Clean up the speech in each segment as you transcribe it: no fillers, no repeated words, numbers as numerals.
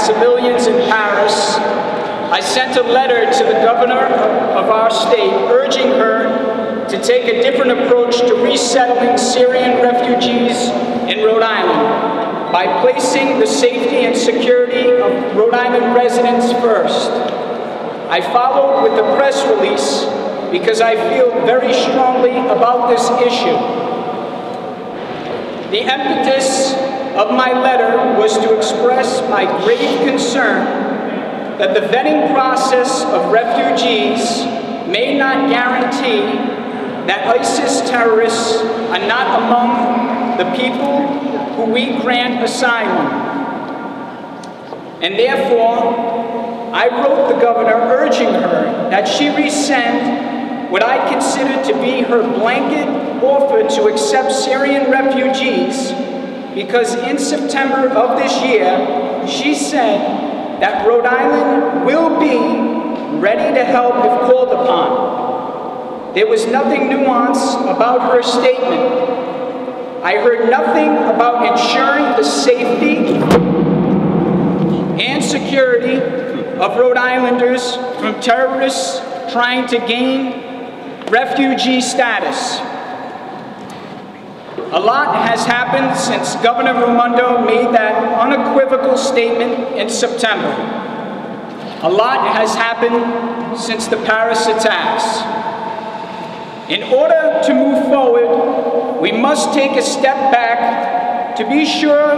civilians in Paris, I sent a letter to the governor of our state urging her to take a different approach to resettling Syrian refugees in Rhode Island by placing the safety and security of Rhode Island residents first. I followed with a press release because I feel very strongly about this issue. The impetus of my letter was to express my grave concern that the vetting process of refugees may not guarantee that ISIS terrorists are not among the people who we grant asylum. And therefore, I wrote the governor urging her that she rescind what I consider to be her blanket offer to accept Syrian refugees, because in September of this year, she said that Rhode Island will be ready to help if called upon. There was nothing nuanced about her statement. I heard nothing about ensuring the safety and security of Rhode Islanders from terrorists trying to gain refugee status. A lot has happened since Governor Raimondo made that unequivocal statement in September. A lot has happened since the Paris attacks. In order to move forward, we must take a step back to be sure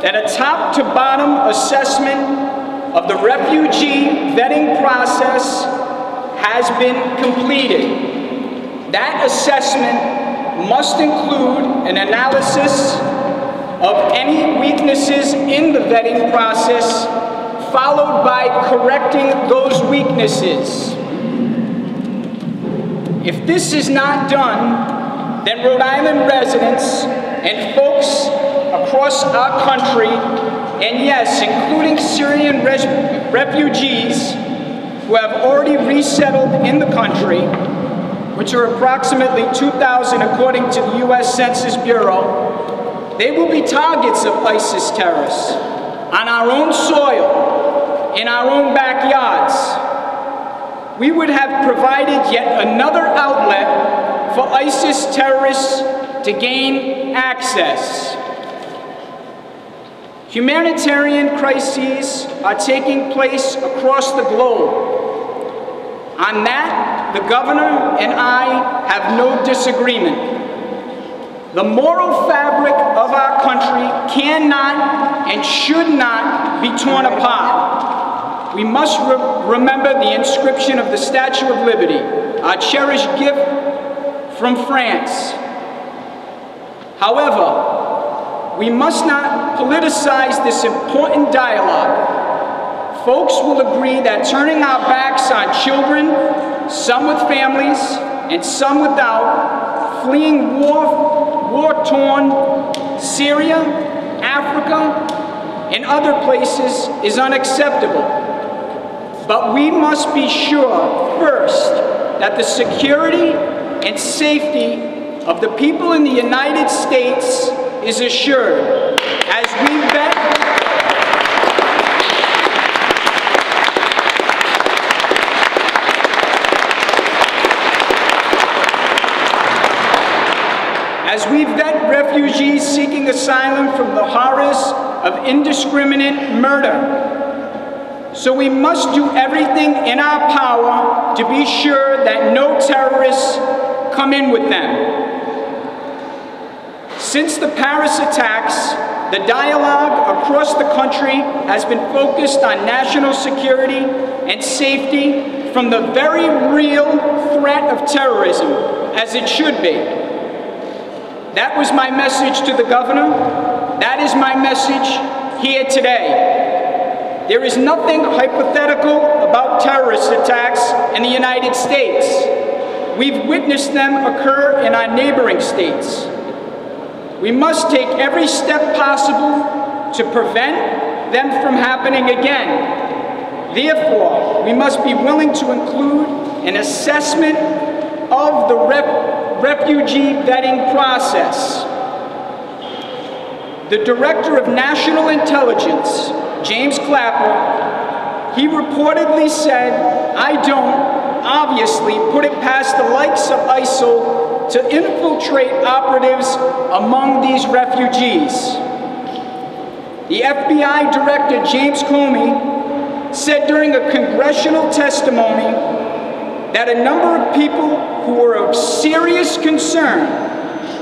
that a top-to-bottom assessment of the refugee vetting process has been completed. That assessment must include an analysis of any weaknesses in the vetting process, followed by correcting those weaknesses. If this is not done, then Rhode Island residents and folks across our country, and yes, including Syrian refugees who have already resettled in the country, which are approximately 2,000 according to the U.S. Census Bureau, they will be targets of ISIS terrorists on our own soil, in our own backyards. We would have provided yet another outlet for ISIS terrorists to gain access. Humanitarian crises are taking place across the globe. On that, the governor and I have no disagreement. The moral fabric of our country cannot and should not be torn apart. We must remember the inscription of the Statue of Liberty, our cherished gift from France. However, we must not politicize this important dialogue. Folks will agree that turning our backs on children, some with families and some without, fleeing war-torn Syria, Africa, and other places is unacceptable. But we must be sure, first, that the security and safety of the people in the United States is assured as we vet refugees seeking asylum from the horrors of indiscriminate murder. So we must do everything in our power to be sure that no terrorists come in with them. Since the Paris attacks, the dialogue across the country has been focused on national security and safety from the very real threat of terrorism, as it should be. That was my message to the governor. That is my message here today. There is nothing hypothetical about terrorist attacks in the United States. We've witnessed them occur in our neighboring states. We must take every step possible to prevent them from happening again. Therefore, we must be willing to include an assessment of the refugee vetting process. The Director of National Intelligence James Clapper, he reportedly said, "I don't, obviously, put it past the likes of ISIL to infiltrate operatives among these refugees." The FBI Director James Comey said during a congressional testimony that a number of people who were of serious concern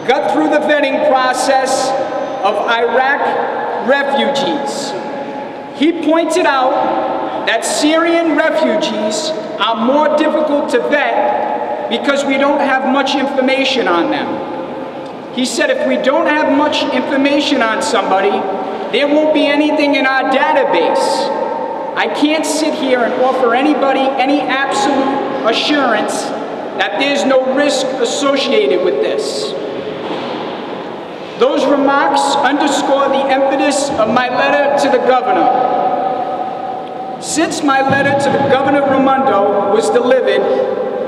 got through the vetting process of Iraq refugees. He pointed out that Syrian refugees are more difficult to vet because we don't have much information on them. He said if we don't have much information on somebody, there won't be anything in our database. I can't sit here and offer anybody any absolute assurance that there's no risk associated with this. Those remarks underscore the impetus of my letter to the governor. Since my letter to the Governor Raimondo was delivered,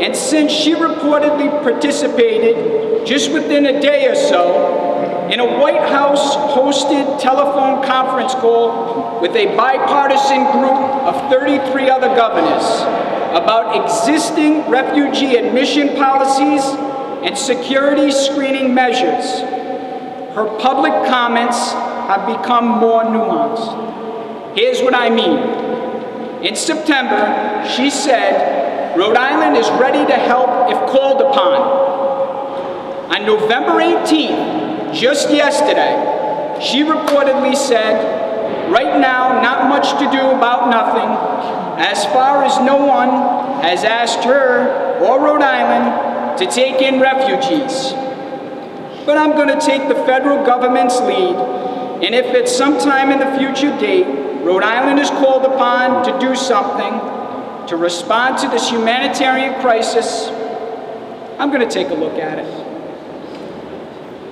and since she reportedly participated just within a day or so in a White House-hosted telephone conference call with a bipartisan group of 33 other governors about existing refugee admission policies and security screening measures, her public comments have become more nuanced. Here's what I mean. In September, she said, "Rhode Island is ready to help if called upon." On November 18th, just yesterday, she reportedly said, "Right now, not much to do about nothing, as far as no one has asked her or Rhode Island to take in refugees. But I'm going to take the federal government's lead, and if at some time in the future date, Rhode Island is called upon to do something to respond to this humanitarian crisis, I'm going to take a look at it."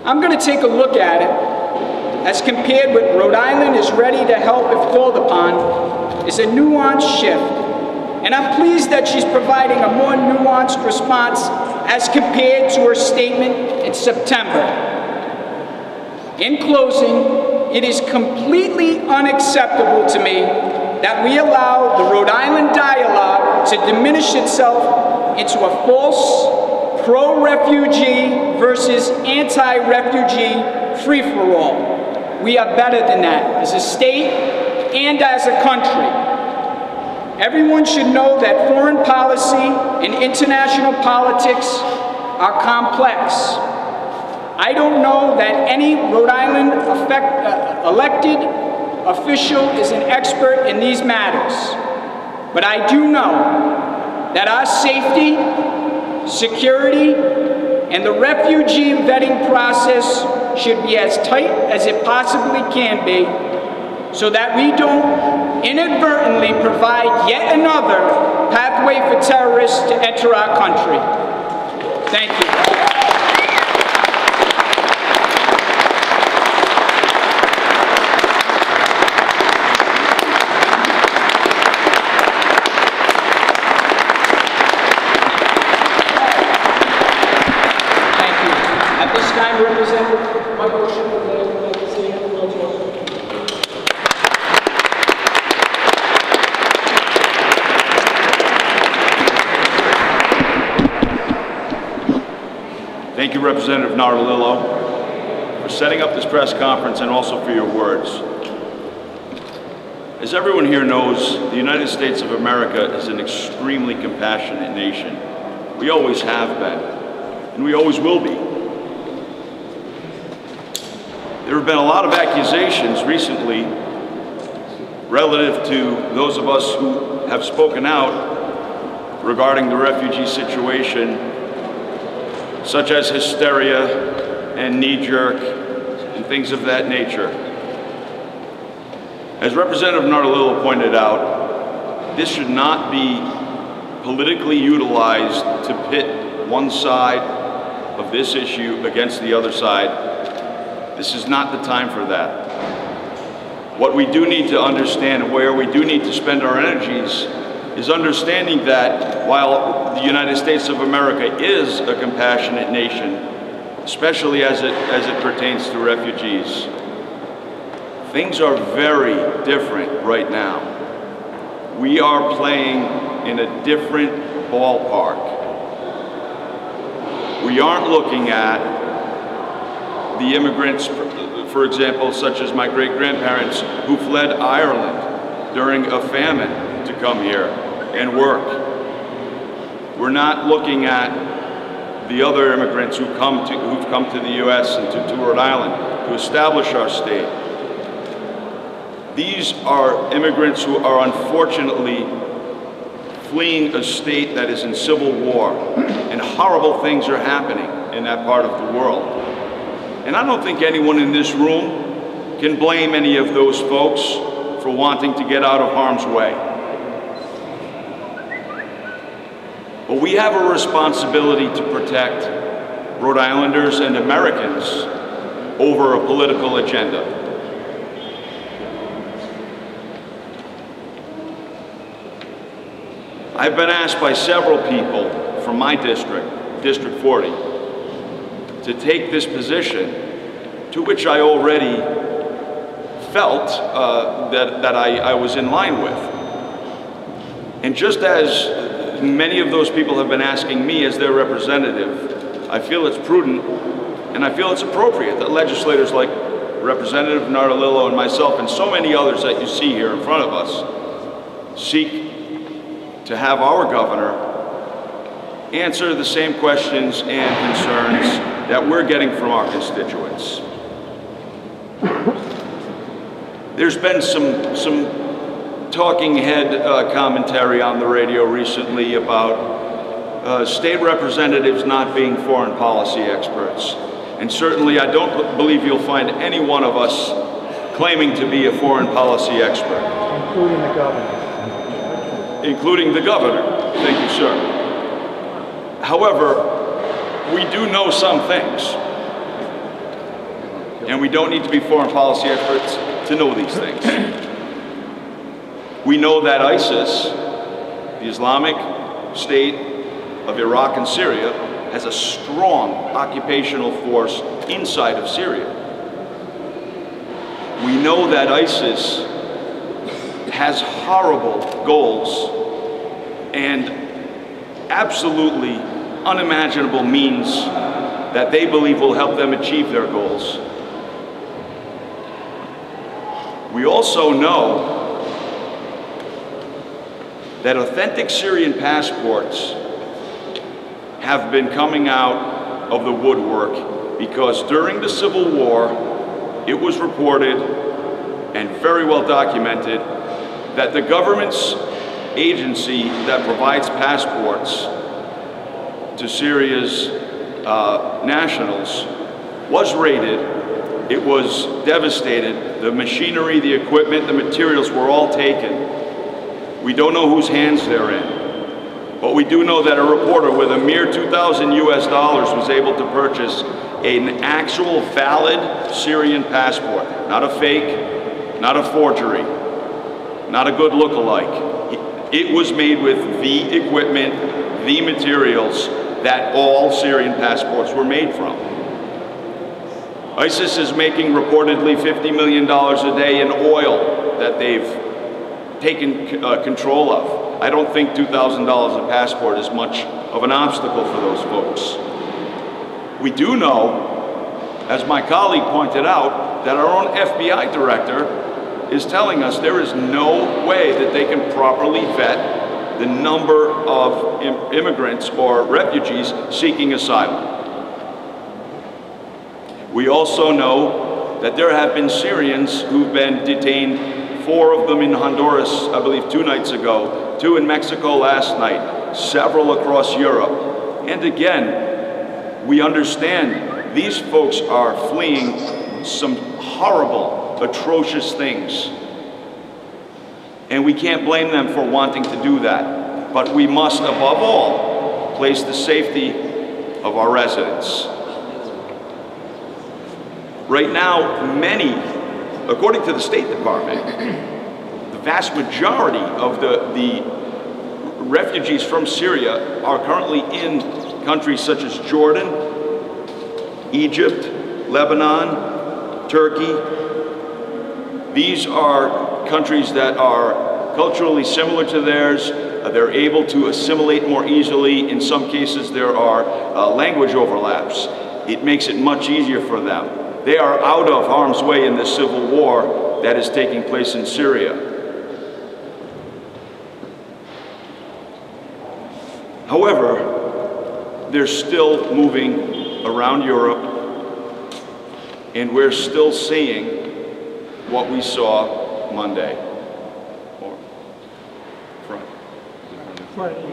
I'm going to take a look at it as compared with Rhode Island is ready to help if called upon is a nuanced shift. And I'm pleased that she's providing a more nuanced response as compared to her statement in September. In closing, it is completely unacceptable to me that we allow the Rhode Island dialogue to diminish itself into a false pro-refugee versus anti-refugee free-for-all. We are better than that as a state and as a country. Everyone should know that foreign policy and international politics are complex. I don't know that any Rhode Island elected official is an expert in these matters, but I do know that our safety, security, and the refugee vetting process should be as tight as it possibly can be so that we don't inadvertently provide yet another pathway for terrorists to enter our country. Thank you. Thank you, Representative Nardolillo, for setting up this press conference and also for your words. As everyone here knows, the United States of America is an extremely compassionate nation. We always have been, and we always will be. There have been a lot of accusations recently relative to those of us who have spoken out regarding the refugee situation, such as hysteria and knee-jerk and things of that nature. As Representative Nardolillo pointed out, this should not be politically utilized to pit one side of this issue against the other side. This is not the time for that. What we do need to understand and where we do need to spend our energies is understanding that while the United States of America is a compassionate nation, especially as it pertains to refugees, Things are very different right now. We are playing in a different ballpark. We aren't looking at the immigrants, for example, such as my great-grandparents who fled Ireland during a famine to come here and work. We're not looking at the other immigrants who've come to the U.S. and to Rhode Island to establish our state. These are immigrants who are unfortunately fleeing a state that is in civil war, and horrible things are happening in that part of the world. And I don't think anyone in this room can blame any of those folks for wanting to get out of harm's way. But we have a responsibility to protect Rhode Islanders and Americans over a political agenda. I've been asked by several people from my district, District 40, to take this position, to which I already felt that I was in line with. And just as many of those people have been asking me as their representative, I feel it's prudent and I feel it's appropriate that legislators like Representative Nardolillo and myself and so many others that you see here in front of us seek to have our governor answer the same questions and concerns that we're getting from our constituents. There's been some talking head commentary on the radio recently about state representatives not being foreign policy experts. And certainly I don't believe you'll find any one of us claiming to be a foreign policy expert. Including the governor. Including the governor. Thank you, sir. However, we do know some things. And we don't need to be foreign policy experts to know these things. We know that ISIS, the Islamic State of Iraq and Syria, has a strong occupational force inside of Syria. We know that ISIS has horrible goals and absolutely unimaginable means that they believe will help them achieve their goals. We also know that authentic Syrian passports have been coming out of the woodwork because during the Civil War, it was reported and very well documented that the government's agency that provides passports to Syria's nationals was raided. It was devastated. The machinery, the equipment, the materials were all taken. We don't know whose hands they're in, but we do know that a reporter with a mere $2,000 US was able to purchase an actual valid Syrian passport, not a fake, not a forgery, not a good look-alike. It was made with the equipment, the materials that all Syrian passports were made from. ISIS is making reportedly $50 million a day in oil that they've taken control of. I don't think $2,000 a passport is much of an obstacle for those folks. We do know, as my colleague pointed out, that our own FBI director is telling us there is no way that they can properly vet the number of immigrants or refugees seeking asylum. We also know that there have been Syrians who've been detained, 4 of them in Honduras, I believe 2 nights ago, 2 in Mexico last night, several across Europe. And again, we understand these folks are fleeing some horrible, atrocious things. And we can't blame them for wanting to do that. But we must, above all, place the safety of our residents. Right now, many, according to the State Department, the vast majority of the refugees from Syria are currently in countries such as Jordan, Egypt, Lebanon, Turkey. These are countries that are culturally similar to theirs. They're able to assimilate more easily. In some cases, there are language overlaps. It makes it much easier for them. They are out of harm's way in this civil war that is taking place in Syria. However, they're still moving around Europe, and we're still seeing what we saw Monday. Or Friday.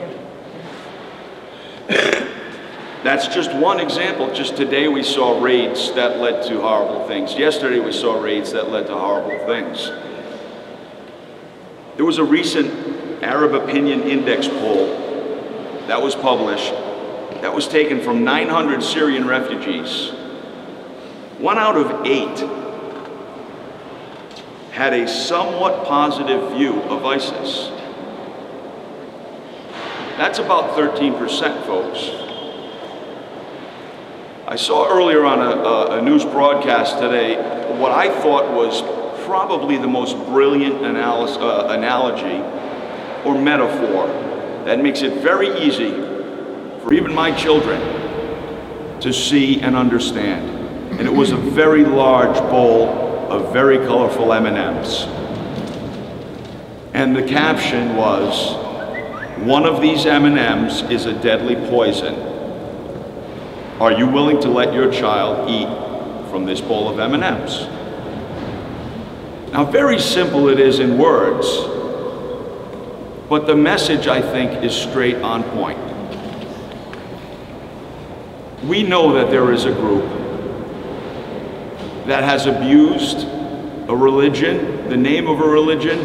That's just one example. Just today we saw raids that led to horrible things. Yesterday we saw raids that led to horrible things. There was a recent Arab Opinion Index poll that was published, that was taken from 900 Syrian refugees. 1 out of 8 had a somewhat positive view of ISIS. That's about 13%, folks. I saw earlier on a news broadcast today what I thought was probably the most brilliant analogy or metaphor that makes it very easy for even my children to see and understand. And it was a very large bowl of very colorful M&Ms. And the caption was, "One of these M&Ms is a deadly poison. Are you willing to let your child eat from this bowl of M&Ms?" Now, very simple it is in words, but the message, I think, is straight on point. We know that there is a group that has abused a religion, the name of a religion,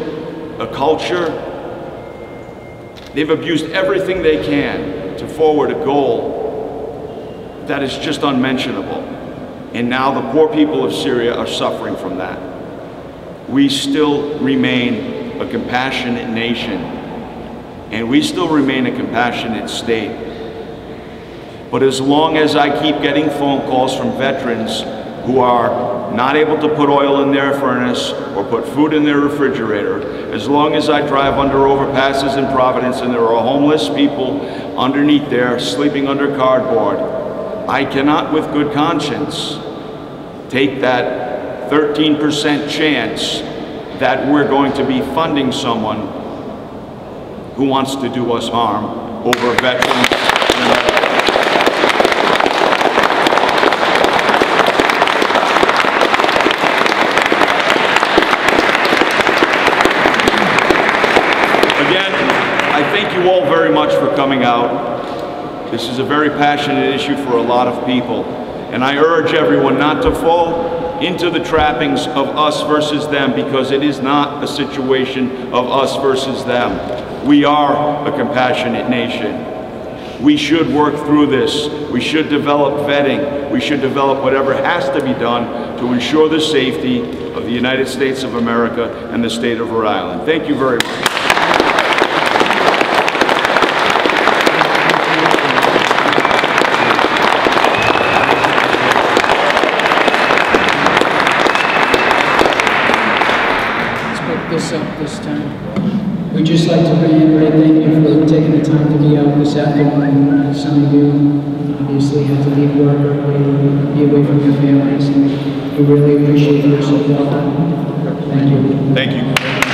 a culture. They've abused everything they can to forward a goal that is just unmentionable. And now the poor people of Syria are suffering from that. We still remain a compassionate nation, and we still remain a compassionate state. But as long as I keep getting phone calls from veterans who are not able to put oil in their furnace or put food in their refrigerator, as long as I drive under overpasses in Providence and there are homeless people underneath there sleeping under cardboard, I cannot with good conscience take that 13% chance that we're going to be funding someone who wants to do us harm over veterans. Again, I thank you all very much for coming out. This is a very passionate issue for a lot of people, and I urge everyone not to fall into the trappings of us versus them, because it is not a situation of us versus them. We are a compassionate nation. We should work through this. We should develop vetting. We should develop whatever has to be done to ensure the safety of the United States of America and the state of Rhode Island. Thank you very much. This up this time. We'd just like to reiterate thank you for taking the time to be out this afternoon. Some of you obviously had to leave work early, be away from your families, and we really appreciate your support. Thank you. Thank you.